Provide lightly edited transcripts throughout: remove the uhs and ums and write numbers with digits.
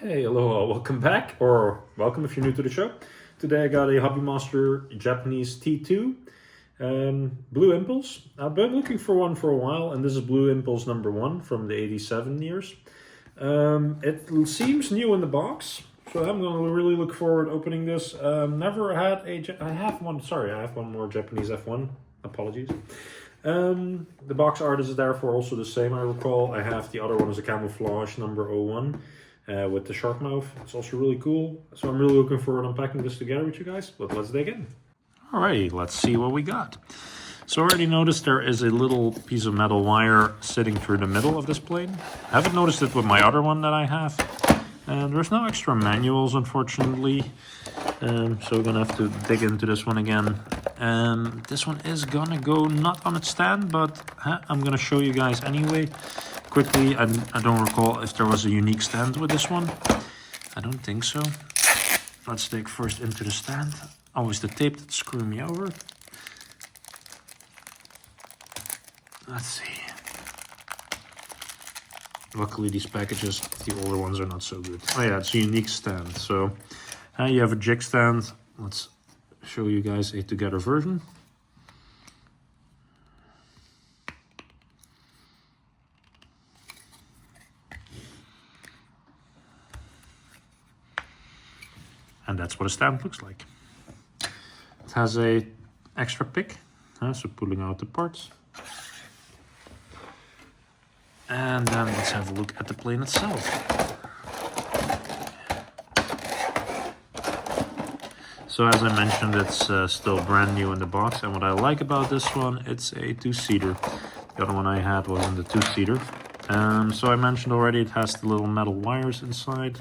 Hey, aloha, welcome back, or welcome if you're new to the show. Today I got a Hobbymaster Japanese T-2 Blue Impulse. I've been looking for one for a while, and this is Blue Impulse number 1 from the 87 years. It seems new in the box, so I'm going to really look forward to opening this. Never had I have one more Japanese F1, apologies. The box art is therefore also the same, I recall. I have the other one as a camouflage number 01. With the shark mouth. It's also really cool. So I'm really looking forward to unpacking this together with you guys. But let's dig in. Alrighty, let's see what we got. So I already noticed there is a little piece of metal wire sitting through the middle of this plane. I haven't noticed it with my other one that I have. And there's no extra manuals, unfortunately. So we're gonna have to dig into this one again. This one is gonna go not on its stand, but I'm gonna show you guys anyway. Quickly, I don't recall if there was a unique stand with this one. I don't think so. Let's dig first into the stand. Always the tape that screwed me over. Let's see. Luckily these packages, the older ones, are not so good. Oh yeah, it's a unique stand. So you have a jig stand. Let's show you guys a together version. And that's what a stand looks like. It has a extra pick, so pulling out the parts. And then let's have a look at the plane itself. So as I mentioned, it's still brand new in the box. And what I like about this one, it's a 2-seater. The other one I had wasn't a 2-seater. So I mentioned already, it has the little metal wires inside.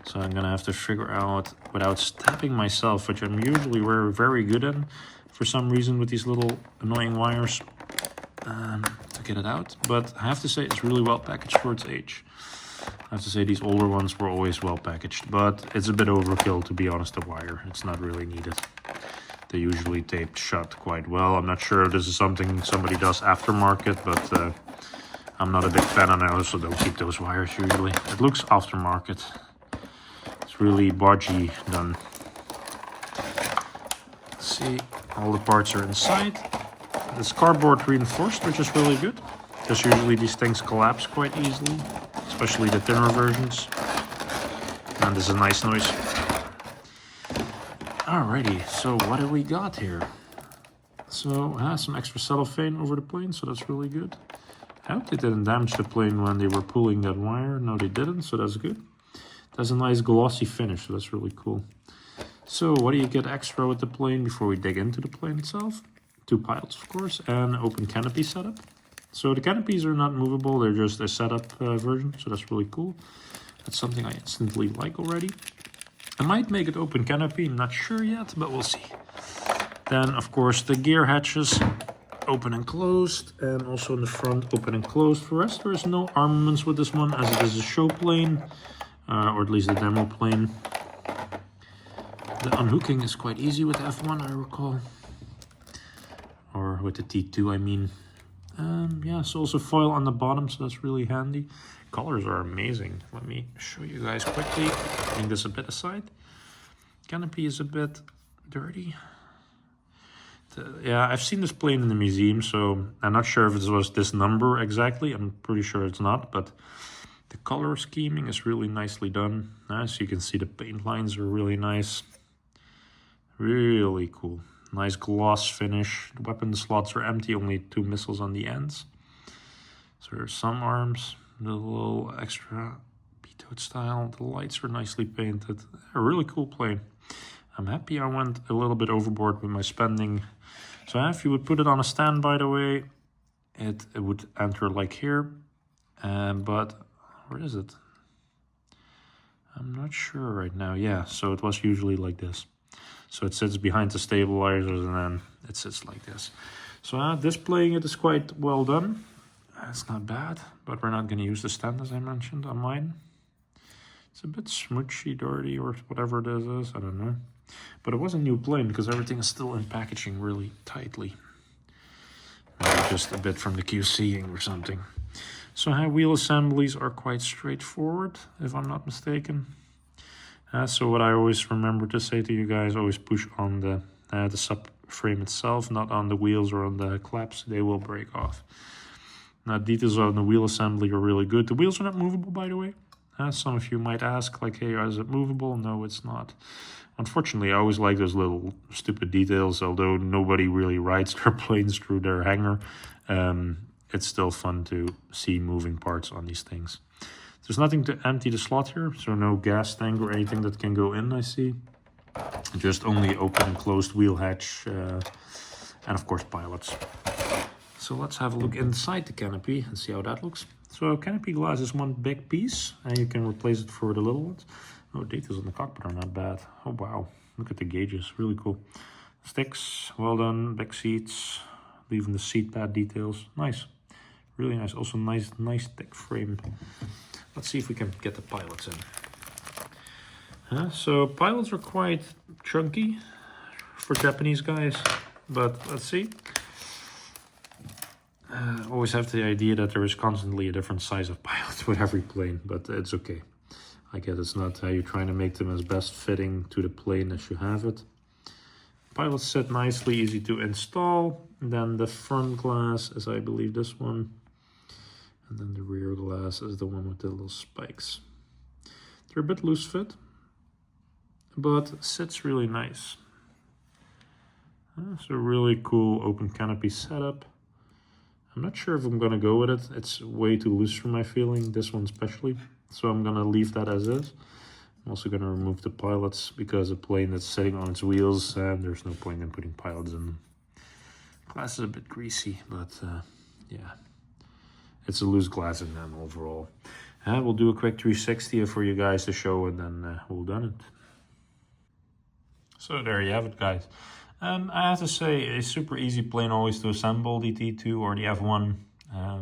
So I'm gonna have to figure out, without stabbing myself, which I'm usually very good in, for some reason with these little annoying wires, to get it out. But I have to say it's really well packaged for its age. I have to say these older ones were always well packaged, but it's a bit overkill, to be honest, the wire. It's not really needed. They usually taped shut quite well. I'm not sure if this is something somebody does aftermarket, but I'm not a big fan, and I also don't keep those wires usually. It looks aftermarket. Really bargy done. Let's see, all the parts are inside. It's cardboard reinforced, which is really good, because usually these things collapse quite easily, especially the thinner versions. And this is a nice noise. Alrighty, so what do we got here? So it has some extra cellophane over the plane, so that's really good. I hope they didn't damage the plane when they were pulling that wire. No, they didn't, so that's good. Has a nice glossy finish, so that's really cool. So what do you get extra with the plane before we dig into the plane itself? 2 pilots, of course, and open canopy setup. So the canopies are not movable, they're just a setup version, so that's really cool. That's something I instantly like already. I might make it open canopy, I'm not sure yet, but we'll see. Then, of course, the gear hatches, open and closed, and also in the front, open and closed. For the rest, there is no armaments with this one, as it is a show plane. Or at least the demo plane. The unhooking is quite easy with F1, I recall. Or with the T2, I mean. Yeah, so also foil on the bottom, so that's really handy. Colors are amazing. Let me show you guys quickly. Putting this a bit aside. Canopy is a bit dirty. Yeah, I've seen this plane in the museum, so I'm not sure if it was this number exactly. I'm pretty sure it's not, but the color scheming is really nicely done. As you can see, the paint lines are really nice. Really cool. Nice gloss finish. The weapon slots are empty, only 2 missiles on the ends. So there's some arms, the little extra P-toed style. The lights are nicely painted. A really cool plane. I'm happy I went a little bit overboard with my spending. So if you would put it on a stand, by the way, it would enter like here. But where is it? I'm not sure right now. Yeah, so it was usually like this. So it sits behind the stabilizers and then it sits like this. So displaying it is quite well done. It's not bad, but we're not going to use the stand as I mentioned on mine. It's a bit smoochy, dirty, or whatever this is. I don't know. But it was a new plane because everything is still in packaging really tightly. Maybe just a bit from the QCing or something. So wheel assemblies are quite straightforward, if I'm not mistaken. So what I always remember to say to you guys, always push on the subframe itself, not on the wheels or on the claps. They will break off. Now, details on the wheel assembly are really good. The wheels are not movable, by the way. Some of you might ask, like, hey, is it movable? No, it's not. Unfortunately, I always like those little stupid details, although nobody really rides their planes through their hangar. It's still fun to see moving parts on these things. There's nothing to empty the slot here, so no gas tank or anything that can go in, I see. Just only open and closed wheel hatch, and of course pilots. So let's have a look inside the canopy and see how that looks. So canopy glass is one big piece, and you can replace it for the little ones. Oh, details on the cockpit are not bad. Oh wow, look at the gauges, really cool. Sticks, well done. Back seats, leaving the seat pad details, nice, really nice. Also nice thick frame. Let's see if we can get the pilots in. So pilots are quite chunky for Japanese guys, but let's see. Always have the idea that there is constantly a different size of pilot with every plane, but it's okay. I guess it's not how you're trying to make them as best fitting to the plane as you have it. Pilots sit nicely, easy to install. And then the front glass is, I believe, this one. And then the rear glass is the one with the little spikes. They're a bit loose fit, but sits really nice. It's a really cool open canopy setup. I'm not sure if I'm going to go with it. It's way too loose for my feeling, this one especially. So I'm going to leave that as is. I'm also going to remove the pilots because a plane that's sitting on its wheels, there's no point in putting pilots in them. Glass is a bit greasy, but yeah. It's a loose glass in them overall. We'll do a quick 360 for you guys to show, and then we'll done it. So there you have it, guys. I have to say, a super easy plane always to assemble, the T2 or the F1.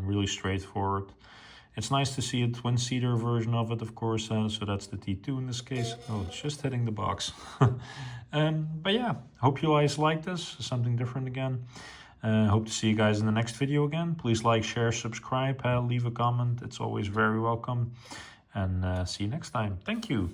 Really straightforward. It's nice to see a twin-seater version of it, of course. So that's the T2 in this case. Oh, it's just hitting the box. But yeah, hope you guys like this. Something different again. Hope to see you guys in the next video again. Please like, share, subscribe, leave a comment. It's always very welcome. And see you next time. Thank you.